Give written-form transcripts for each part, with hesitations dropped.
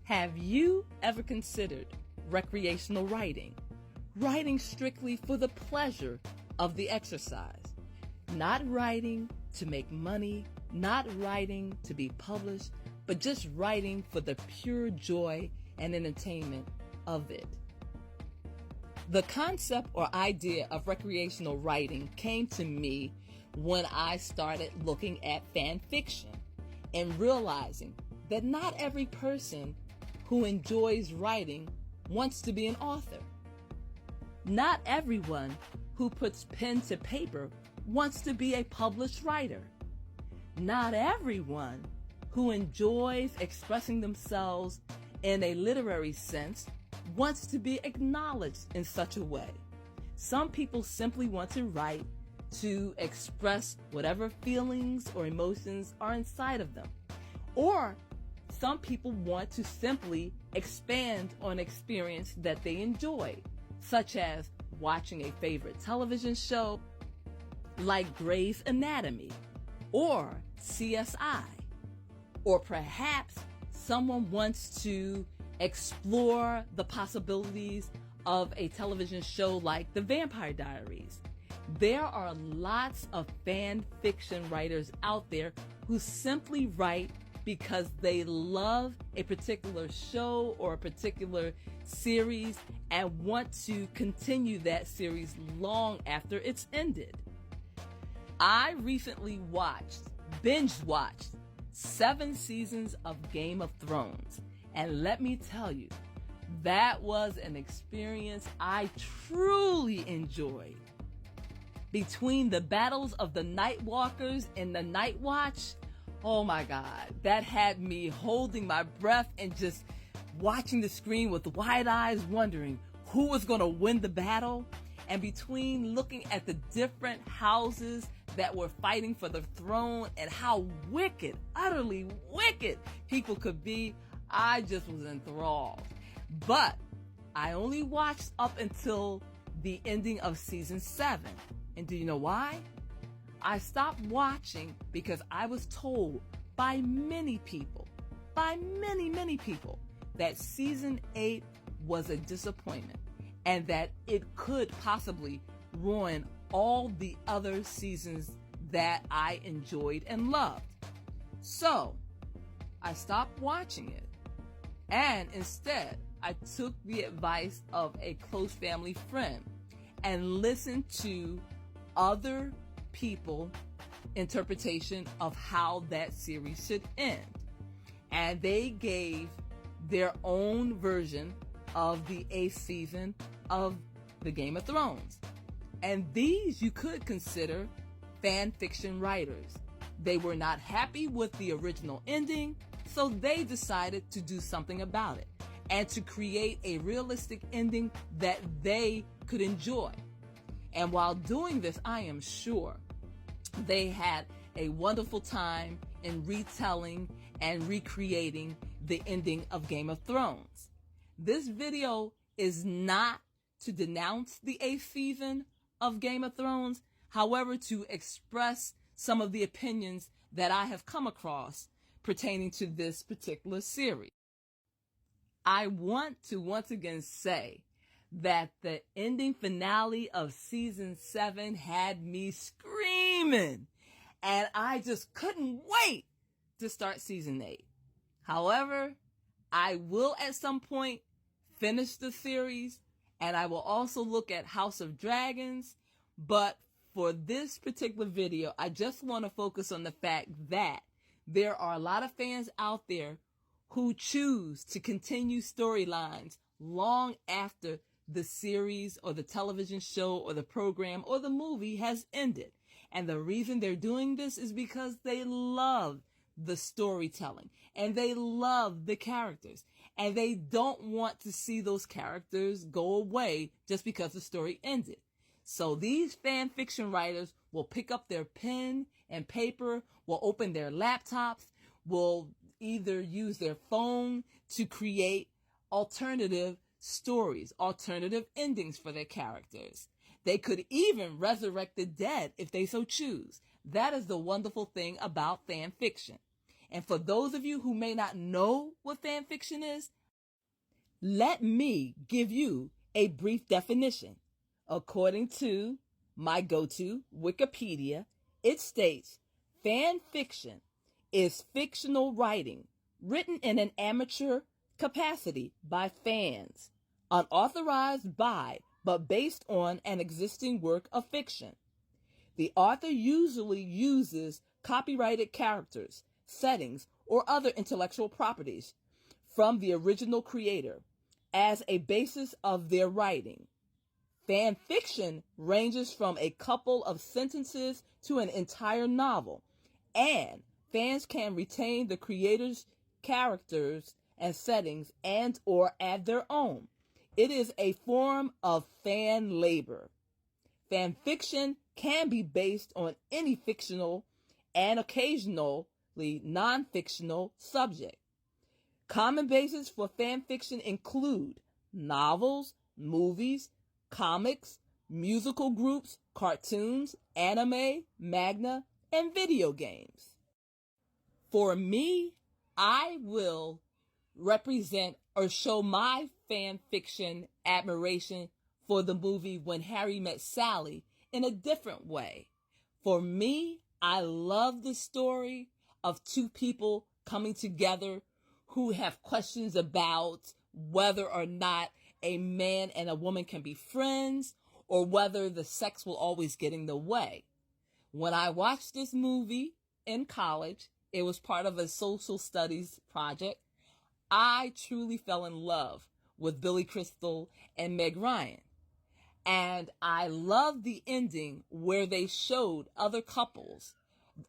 Have you ever considered recreational writing? Writing strictly for the pleasure of the exercise. Not writing to make money, not writing to be published, but just writing for the pure joy and entertainment of it. The concept or idea of recreational writing came to me when I started looking at fan fiction and realizing that not every person who enjoys writing wants to be an author. Not everyone who puts pen to paper wants to be a published writer. Not everyone who enjoys expressing themselves in a literary sense wants to be acknowledged in such a way. Some people simply want to write to express whatever feelings or emotions are inside of them. Or some people want to simply expand on experience that they enjoy, such as watching a favorite television show like Grey's Anatomy or CSI. Or perhaps someone wants to explore the possibilities of a television show like The Vampire Diaries. There are lots of fan fiction writers out there who simply write because they love a particular show or a particular series and want to continue that series long after it's ended. I recently binge watched 7 seasons of Game of Thrones. And let me tell you, that was an experience I truly enjoyed. Between the battles of the Night Walkers and the Night Watch, oh my God, that had me holding my breath and just watching the screen with wide eyes, wondering who was going to win the battle. And between looking at the different houses that were fighting for the throne and how wicked, utterly wicked people could be, I just was enthralled. But I only watched up until the ending of season 7. And do you know why? I stopped watching because I was told by many people, many people, that season 8 was a disappointment and that it could possibly ruin all the other seasons that I enjoyed and loved. So I stopped watching it, and instead I took the advice of a close family friend and listened to other people interpretation of how that series should end. And they gave their own version of the 8th season of the Game of Thrones. And these you could consider fan fiction writers. They were not happy with the original ending, so they decided to do something about it and to create a realistic ending that they could enjoy. And while doing this, I am sure they had a wonderful time in retelling and recreating the ending of Game of Thrones. This video is not to denounce the 8th season of Game of Thrones, however, to express some of the opinions that I have come across pertaining to this particular series. I want to once again say that the ending finale of season 7 had me screaming, and I just couldn't wait to start season 8. However, I will at some point finish the series, and I will also look at House of Dragons, but for this particular video, I just want to focus on the fact that there are a lot of fans out there who choose to continue storylines long after the series or the television show or the program or the movie has ended. And the reason they're doing this is because they love the storytelling and they love the characters, and they don't want to see those characters go away just because the story ended. So these fan fiction writers will pick up their pen and paper, will open their laptops, will either use their phone to create alternative stories, alternative endings for their characters. They could even resurrect the dead if they so choose. That is the wonderful thing about fan fiction. And for those of you who may not know what fan fiction is, let me give you a brief definition. According to my go-to, Wikipedia, it states, fan fiction is fictional writing written in an amateur capacity by fans, unauthorized by but based on an existing work of fiction. The author usually uses copyrighted characters, settings, or other intellectual properties from the original creator as a basis of their writing. Fan fiction ranges from a couple of sentences to an entire novel, and fans can retain the creator's characters and settings and or add their own. It is a form of fan labor. Fan fiction can be based on any fictional and occasionally non-fictional subject. Common bases for fan fiction include novels, movies, comics, musical groups, cartoons, anime, manga, and video games. For me, I will represent or show my fan fiction admiration for the movie When Harry Met Sally in a different way. For me, I love the story of two people coming together who have questions about whether or not a man and a woman can be friends or whether the sex will always get in the way. When I watched this movie in college, it was part of a social studies project. I truly fell in love with Billy Crystal and Meg Ryan. And I loved the ending where they showed other couples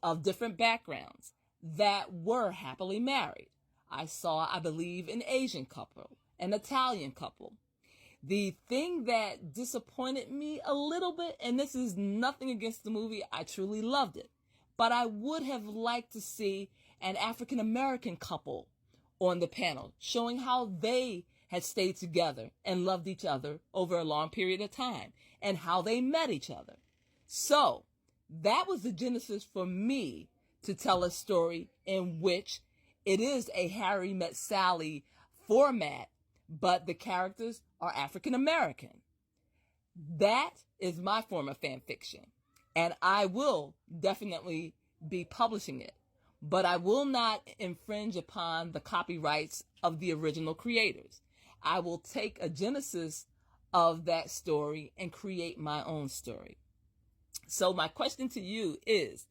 of different backgrounds that were happily married. I saw, I believe, an Asian couple, an Italian couple. The thing that disappointed me a little bit, and this is nothing against the movie, I truly loved it, but I would have liked to see an African American couple on the panel, showing how they had stayed together and loved each other over a long period of time and how they met each other. So that was the genesis for me to tell a story in which it is a Harry Met Sally format, but the characters are African American. That is my form of fan fiction, and I will definitely be publishing it, but I will not infringe upon the copyrights of the original creators. I will take a genesis of that story and create my own story. So my question to you is,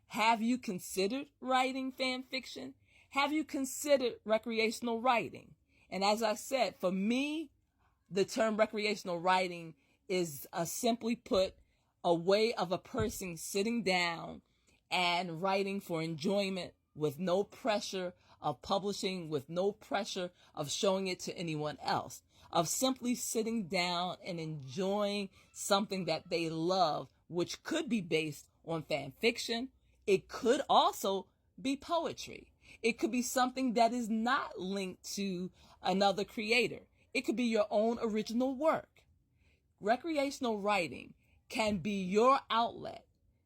have you considered writing fan fiction? Have you considered recreational writing? And as I said, for me, the term recreational writing is simply put a way of a person sitting down and writing for enjoyment with no pressure of publishing, with no pressure of showing it to anyone else, of simply sitting down and enjoying something that they love, which could be based on fan fiction. It could also be poetry. It could be something that is not linked to another creator. It could be your own original work. Recreational writing can be your outlet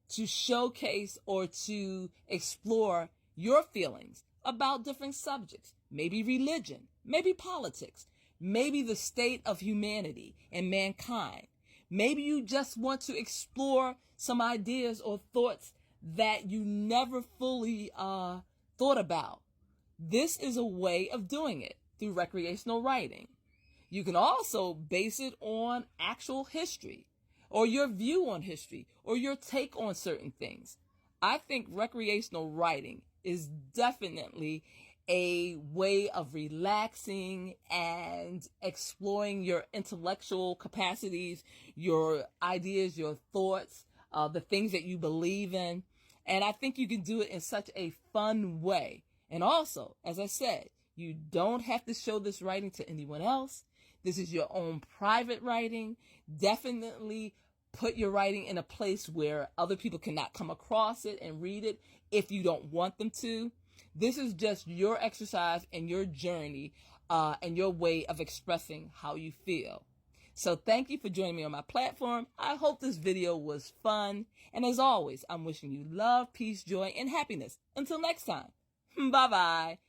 to showcase or to explore your feelings about different subjects, maybe religion, maybe politics, maybe the state of humanity and mankind. Maybe you just want to explore some ideas or thoughts that you never fully thought about. This is a way of doing it through recreational writing. You can also base it on actual history or your view on history or your take on certain things. I think recreational writing is definitely a way of relaxing and exploring your intellectual capacities, your ideas, your thoughts, the things that you believe in. And I think you can do it in such a fun way. And also, as I said, you don't have to show this writing to anyone else. This is your own private writing. Definitely put your writing in a place where other people cannot come across it and read it if you don't want them to. This is just your exercise and your journey and your way of expressing how you feel. So thank you for joining me on my platform. I hope this video was fun. And as always, I'm wishing you love, peace, joy, and happiness. Until next time. Bye-bye.